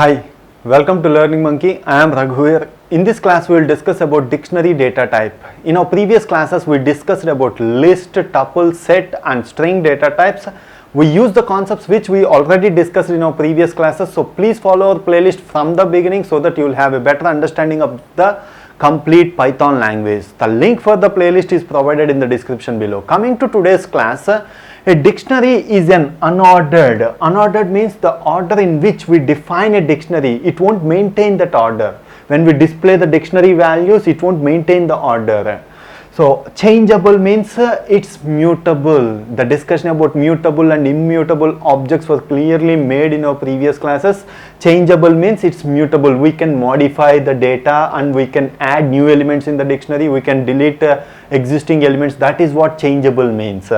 Hi, welcome to Learning Monkey. I am Raghu here. In this class, we will discuss about dictionary data type. In our previous classes, we discussed about list, tuple, set and string data types. We use the concepts which we already discussed in our previous classes. So please follow our playlist from the beginning so that you will have a better understanding of the complete Python language. The link for the playlist is provided in the description below. Coming to today's class, a dictionary is an unordered. Unordered means the order in which we define a dictionary. It won't maintain that order. When we display the dictionary values, it won't maintain the order. So changeable means it's mutable. The discussion about mutable and immutable objects was clearly made in our previous classes. Changeable means it's mutable. We can modify the data and we can add new elements in the dictionary. We can delete existing elements. That is what changeable means.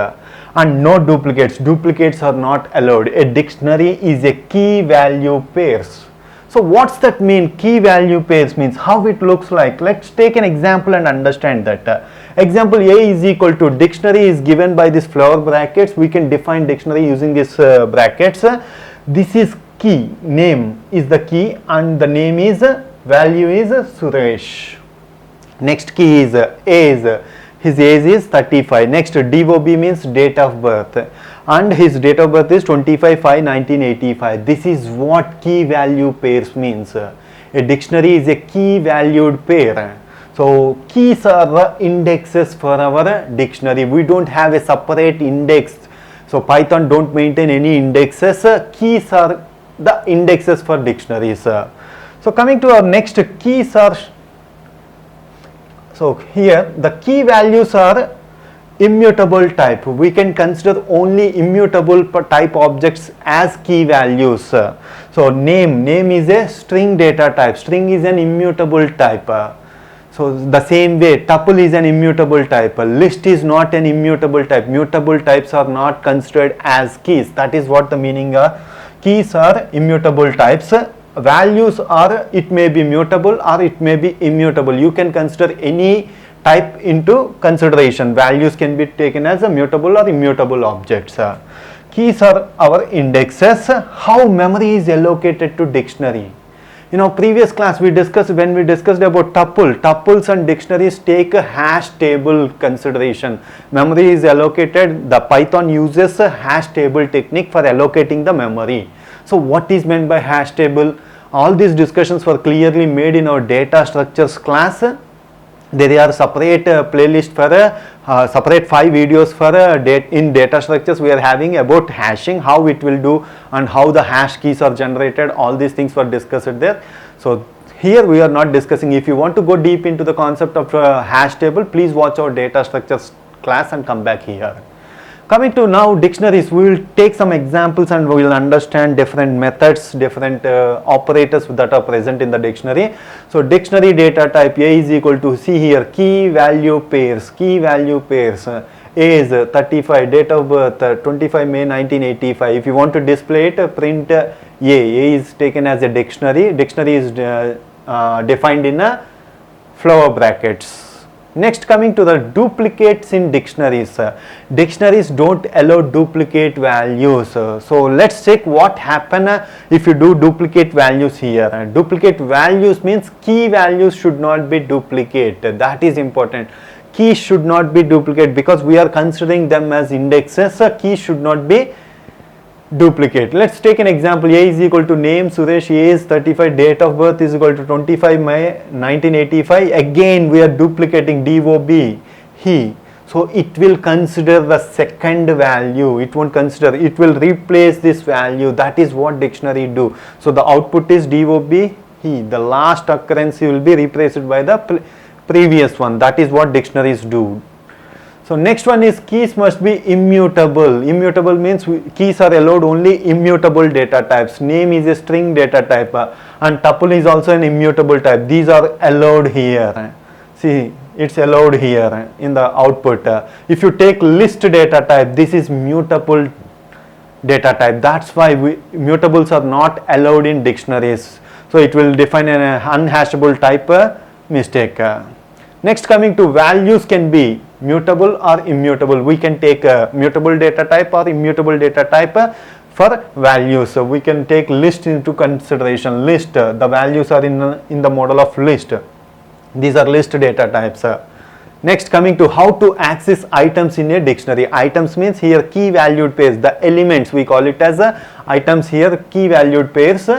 And no duplicates. Duplicates are not allowed. A dictionary is a key value pairs. So what's that mean? Key value pairs means how it looks like. Let's take an example and understand that. Example A is equal to dictionary is given by this flower brackets. We can define dictionary using this brackets. This is key. Name is the key and the name is value is Suresh. Next key is age. His age is 35. Next DOB means date of birth and his date of birth is 25/5/1985. This is what key value pairs means. A dictionary is a key valued pair. So keys are indexes for our dictionary. We don't have a separate index. So Python don't maintain any indexes. Keys are the indexes for dictionaries. So coming to our next, keys are, so here the key values are immutable type. We can consider only immutable type objects as key values. So name is a string data type. String is an immutable type. So the same way tuple is an immutable type. List is not an immutable type. Mutable types are not considered as keys. That is what the meaning of keys are immutable types. Values are, it may be mutable or it may be immutable. You can consider any type into consideration. Values can be taken as a mutable or immutable objects. Keys are our indexes. How memory is allocated to dictionary? In our previous class we discussed, when we discussed about tuples and dictionaries take a hash table consideration. Memory is allocated, the Python uses a hash table technique for allocating the memory. So what is meant by hash table? All these discussions were clearly made in our data structures class. There are separate playlist for separate 5 videos for in data structures. We are having about hashing, how it will do and how the hash keys are generated. All these things were discussed there. So here we are not discussing. If you want to go deep into the concept of hash table, please watch our data structures class and come back here. Coming to now dictionaries, we will take some examples and we will understand different methods, different operators that are present in the dictionary. So dictionary data type A is equal to, see here, key value pairs. Age 35, date of birth 25 May 1985. If you want to display it, print A. A is taken as a dictionary. Dictionary is defined in a flower brackets. Next, coming to the duplicates in dictionaries. Dictionaries don't allow duplicate values. So let's check what happen if you do duplicate values here. Duplicate values means key values should not be duplicate. That is important. Keys should not be duplicate because we are considering them as indexes. Keys should not be duplicate. Let's take an example. A is equal to name Suresh, A is 35, date of birth is equal to 25 May 1985. Again we are duplicating DOB, he. So it will consider the second value. It won't consider, it will replace this value. That is what dictionary do. So the output is DOB, he. The last occurrence will be replaced by the previous one. That is what dictionaries do. So next one is keys must be immutable. Immutable means keys are allowed only immutable data types. Name is a string data type and tuple is also an immutable type. These are allowed here. See, it's allowed here in the output. If you take list data type, this is mutable data type. That's why mutables are not allowed in dictionaries. So it will define an unhashable type mistake. Next, coming to values can be mutable or immutable. We can take a mutable data type or immutable data type. for values. So we can take list into consideration. List, the values are in the model of list. These are list data types. Next, coming to how to access items in a dictionary. Items means here key valued pairs, the elements, we call it as items here, key valued pairs.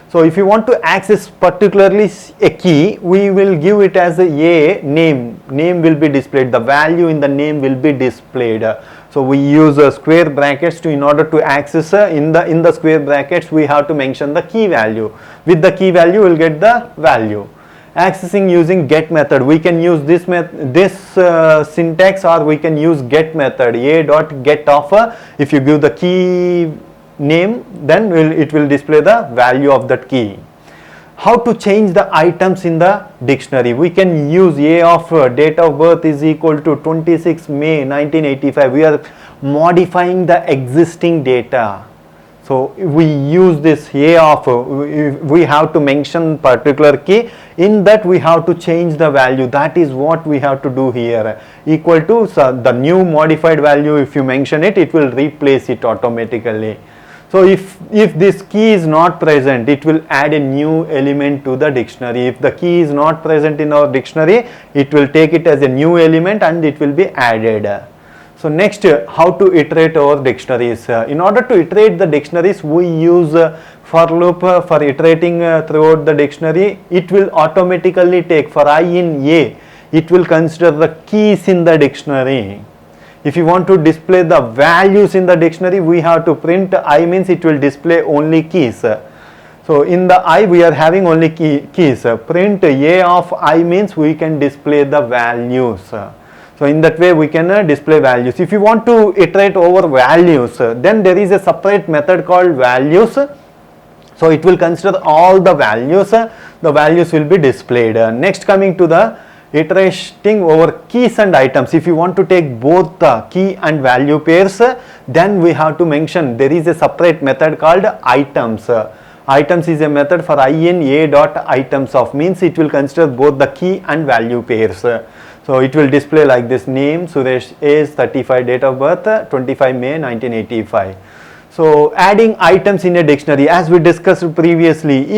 So if you want to access particularly a key, we will give it as a name. Name will be displayed, the value in the name will be displayed. So we use square brackets in order to access in the square brackets we have to mention the key value. With the key value we will get the value. Accessing using get method, we can use this syntax, or we can use get method, a dot get of, if you give the key name, then it will display the value of that key. How to change the items in the dictionary? We can use a of date of birth is equal to 26 May 1985. We are modifying the existing data. So we use this a of, we have to mention particular key, in that we have to change the value. That is what we have to do here. Equal to the new modified value, if you mention it, it will replace it automatically. So if this key is not present, it will add a new element to the dictionary. If the key is not present in our dictionary, it will take it as a new element and it will be added. So next, how to iterate our dictionaries. In order to iterate the dictionaries, we use for loop for iterating throughout the dictionary. It will automatically take, for I in A, it will consider the keys in the dictionary. If you want to display the values in the dictionary, we have to print I, means it will display only keys. So in the I we are having only keys. Print A of I means we can display the values. So in that way we can display values. If you want to iterate over values, then there is a separate method called values. So it will consider all the values. The values will be displayed. Next, coming to the iterating over keys and items. If you want to take both the key and value pairs, then we have to mention there is a separate method called items. Items is a method for I in a dot items of, means it will consider both the key and value pairs. So it will display like this: name Suresh, age 35, date of birth 25 May 1985. So adding items in a dictionary, as we discussed previously,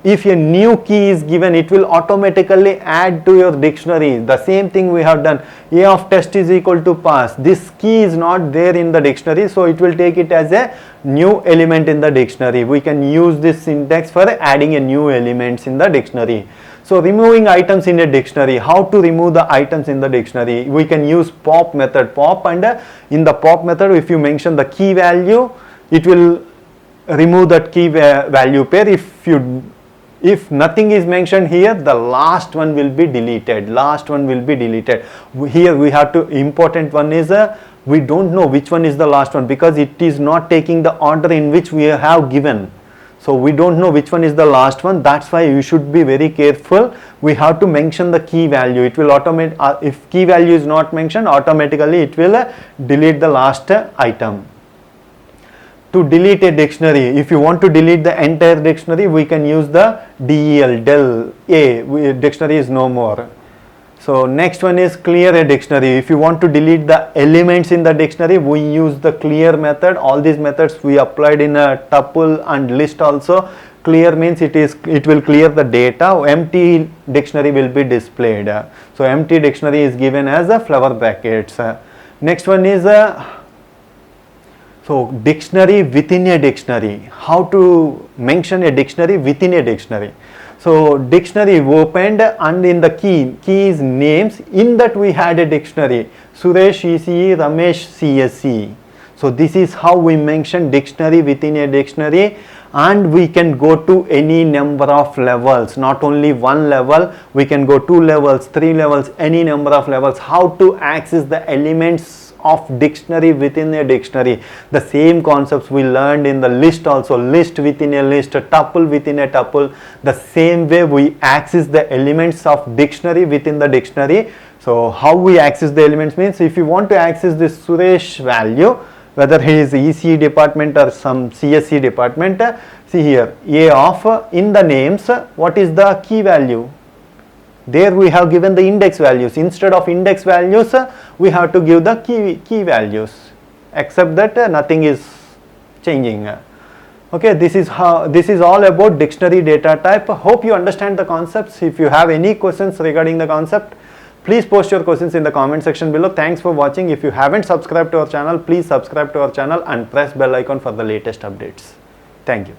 if a new key is given, it will automatically add to your dictionary. The same thing we have done. A of test is equal to pass. This key is not there in the dictionary, so it will take it as a new element in the dictionary. We can use this syntax for adding a new elements in the dictionary. So removing items in a dictionary. How to remove the items in the dictionary? We can use pop method. Pop, and in the pop method, if you mention the key value, it will remove that key value pair. If nothing is mentioned here, the last one will be deleted. Last one will be deleted. Here we have to, important one is we don't know which one is the last one, because it is not taking the order in which we have given. So we don't know which one is the last one. That's why you should be very careful. We have to mention the key value. It will automate, if key value is not mentioned, automatically it will delete the last item. To delete a dictionary, if you want to delete the entire dictionary, we can use the del, dictionary is no more. So next one is clear a dictionary. If you want to delete the elements in the dictionary, we use the clear method. All these methods we applied in a tuple and list also. Clear means it will clear the data. Empty dictionary will be displayed. So empty dictionary is given as a flower brackets. Next one is so dictionary within a dictionary. How to mention a dictionary within a dictionary? So dictionary opened, and in the key is names. In that we had a dictionary, Suresh ECE, Ramesh CSE. So this is how we mention dictionary within a dictionary, and we can go to any number of levels, not only one level. We can go 2 levels, 3 levels, any number of levels. How to access the elements of dictionary within a dictionary? The same concepts we learned in the list also. List within a list, a tuple within a tuple. The same way we access the elements of dictionary within the dictionary. So how we access the elements means, if you want to access this Suresh value, whether he is ECE department or some CSE department, see here, A of, in the names, what is the key value? There we have given the index values. Instead of index values, we have to give the key values, except that nothing is changing. Okay, this is all about dictionary data type. Hope you understand the concepts. If you have any questions regarding the concept, please post your questions in the comment section below. Thanks for watching. If you haven't subscribed to our channel, please subscribe to our channel and press bell icon for the latest updates. Thank you.